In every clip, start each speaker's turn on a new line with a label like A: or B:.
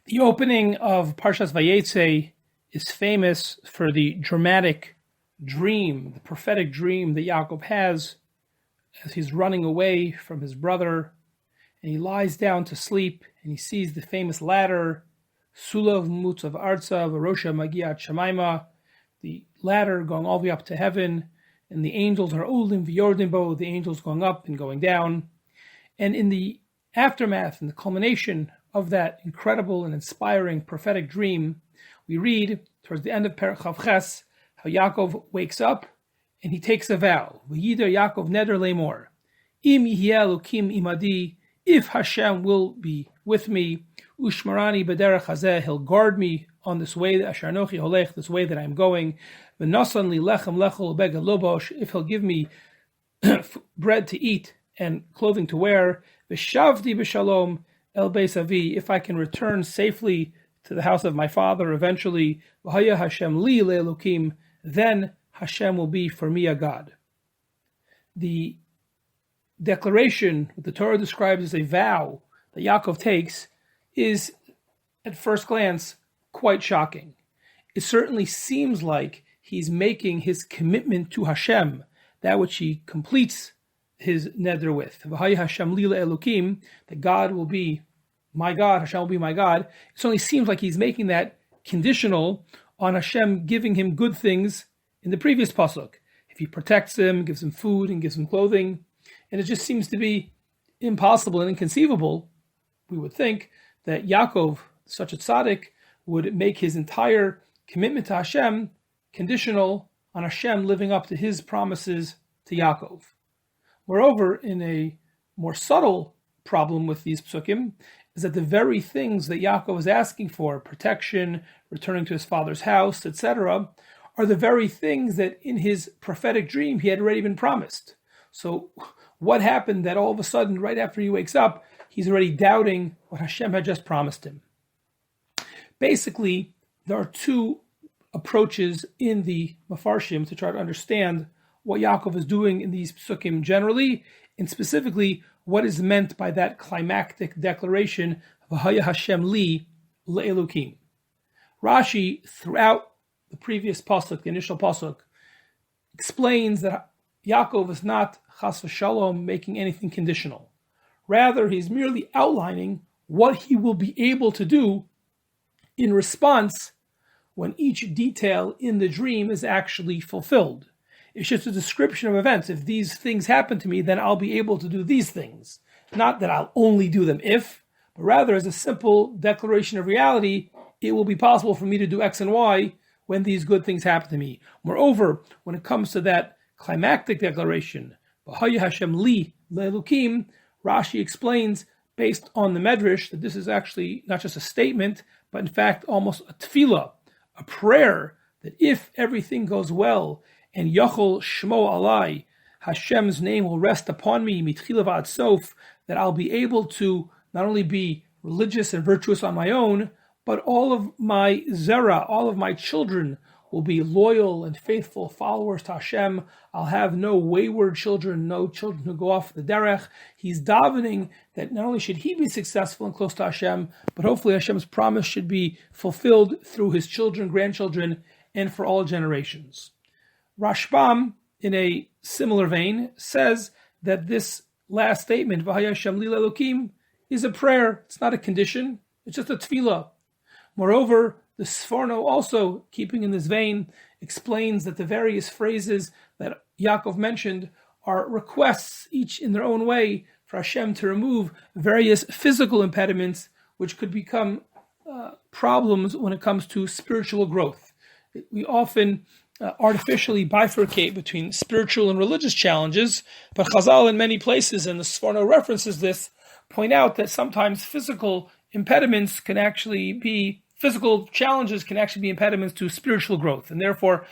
A: The opening of Parshas Vayeitzei is famous for the dramatic dream, the prophetic dream that Yaakov has as he's running away from his brother, and he lies down to sleep, and he sees the famous ladder, Sulav Mutzav Artza, Varosha Magiat Shemaima, the ladder going all the way up to heaven, and the angels are Olim V'Yordimbo, the angels going up and going down. And in the aftermath, in the culmination of that incredible and inspiring prophetic dream, we read towards the end of Perek Chav Ches how Yaakov wakes up and he takes a vow. V'yider Yaakov neder lemor, im yihyeh Elokim imadi, if Hashem will be with me, ushmarani b'derech hazeh, he'll guard me on this way, asher anochi holech, this way that I'm going. V'nasan li lechem lechol bega lobosh, if he'll give me bread to eat and clothing to wear. V'shavdi b'shalom el beis avi, if I can return safely to the house of my father eventually, v'haya Hashem li le'elokim, then Hashem will be for me a God. The declaration that the Torah describes as a vow that Yaakov takes is, at first glance, quite shocking. It certainly seems like he's making his commitment to Hashem, that which he completes his neder with. V'haya Hashem li le'elokim, that God will be my God, Hashem will be my God. It certainly seems like he's making that conditional on Hashem giving him good things in the previous pasuk. If he protects him, gives him food, and gives him clothing. And it just seems to be impossible and inconceivable, we would think, that Yaakov, such a tzaddik, would make his entire commitment to Hashem conditional on Hashem living up to his promises to Yaakov. Moreover, in a more subtle problem with these psukim, is that the very things that Yaakov is asking for, protection, returning to his father's house, etc., are the very things that in his prophetic dream he had already been promised. So what happened that all of a sudden, right after he wakes up, he's already doubting what Hashem had just promised him? Basically, there are two approaches in the Mefarshim to try to understand what Yaakov is doing in these psukim generally, and specifically what is meant by that climactic declaration, V'haya Hashem li le'elokim. Rashi, throughout the previous pasuk, the initial pasuk, explains that Yaakov is not chas v'shalom making anything conditional. Rather, he's merely outlining what he will be able to do in response when each detail in the dream is actually fulfilled. It's just a description of events. If these things happen to me, then I'll be able to do these things. Not that I'll only do them if, but rather as a simple declaration of reality, it will be possible for me to do X and Y when these good things happen to me. Moreover, when it comes to that climactic declaration, V'haya Hashem li le'elokim, Rashi explains, based on the Medrash, that this is actually not just a statement, but in fact almost a tefillah, a prayer, that if everything goes well, and Yachol Shmo Alai, Hashem's name will rest upon me, mitchila v'ad sof, that I'll be able to not only be religious and virtuous on my own, but all of my zera, all of my children, will be loyal and faithful followers to Hashem. I'll have no wayward children, no children who go off the derech. He's davening that not only should he be successful and close to Hashem, but hopefully Hashem's promise should be fulfilled through his children, grandchildren, and for all generations. Rashbam, in a similar vein, says that this last statement, V'haya Hashem li le'elokim, is a prayer. It's not a condition. It's just a tefillah. Moreover, the Sforno also, keeping in this vein, explains that the various phrases that Yaakov mentioned are requests, each in their own way, for Hashem to remove various physical impediments which could become problems when it comes to spiritual growth. We often artificially bifurcate between spiritual and religious challenges, but Chazal in many places, and the Sforno references this, point out that sometimes physical challenges can actually be impediments to spiritual growth. And therefore,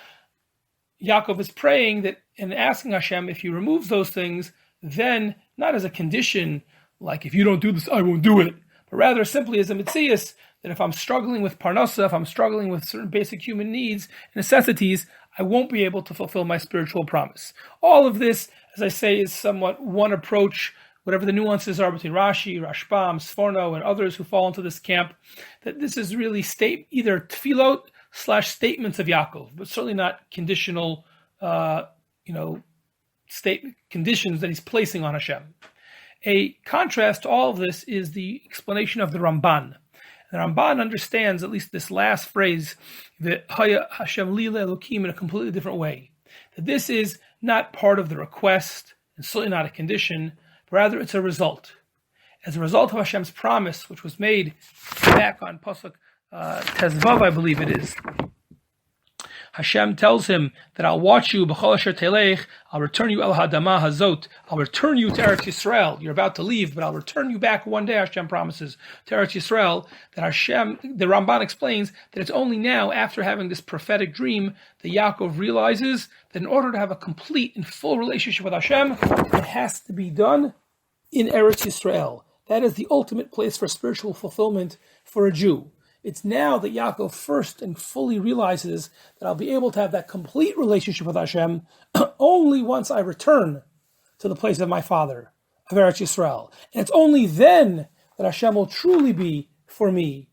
A: Yaakov is praying that and asking Hashem, if he removes those things, then not as a condition, like if you don't do this, I won't do it, but rather simply as a mitzias, that if I'm struggling with parnasa, if I'm struggling with certain basic human needs and necessities, I won't be able to fulfill my spiritual promise. All of this, as I say, is somewhat one approach whatever the nuances are between Rashi, Rashbam, Sforno, and others who fall into this camp, that this is really either tefillot / statements of Yaakov, but certainly not conditional, conditions that he's placing on Hashem. A contrast to all of this is the explanation of the Ramban. The Ramban understands at least this last phrase, that Hashem li Elokim, in a completely different way. That this is not part of the request, and certainly not a condition, but rather it's a result. As a result of Hashem's promise, which was made back on Pasuk Tezvav, I believe it is. Hashem tells him that I'll watch you, b'chol asher telech, I'll return you el hadama hazot, I'll return you to Eretz Yisrael. You're about to leave, but I'll return you back one day, Hashem promises, to Eretz Yisrael. That the Ramban explains that it's only now, after having this prophetic dream, that Yaakov realizes that in order to have a complete and full relationship with Hashem, it has to be done in Eretz Yisrael. That is the ultimate place for spiritual fulfillment for a Jew. It's now that Yaakov first and fully realizes that I'll be able to have that complete relationship with Hashem only once I return to the place of my father, of Eretz Yisrael. And it's only then that Hashem will truly be, for me,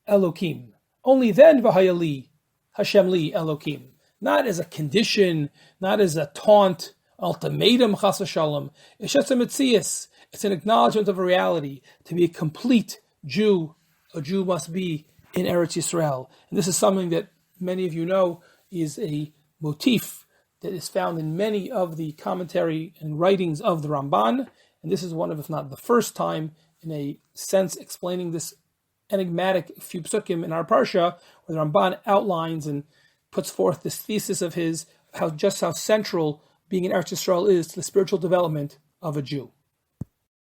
A: Elokim. Only then, Vayeitzei, Hashem li Elokim. Not as a condition, not as a taunt, ultimatum, chas v'shalom. It's just a metzias. It's an acknowledgement of a reality. To be a complete Jew, a Jew must be in Eretz Yisrael. And this is something that many of you know is a motif that is found in many of the commentary and writings of the Ramban. And this is one of, if not the first time, in a sense, explaining this enigmatic few psukim in our parsha, where the Ramban outlines and puts forth this thesis of his, how central being in Eretz Yisrael is to the spiritual development of a Jew.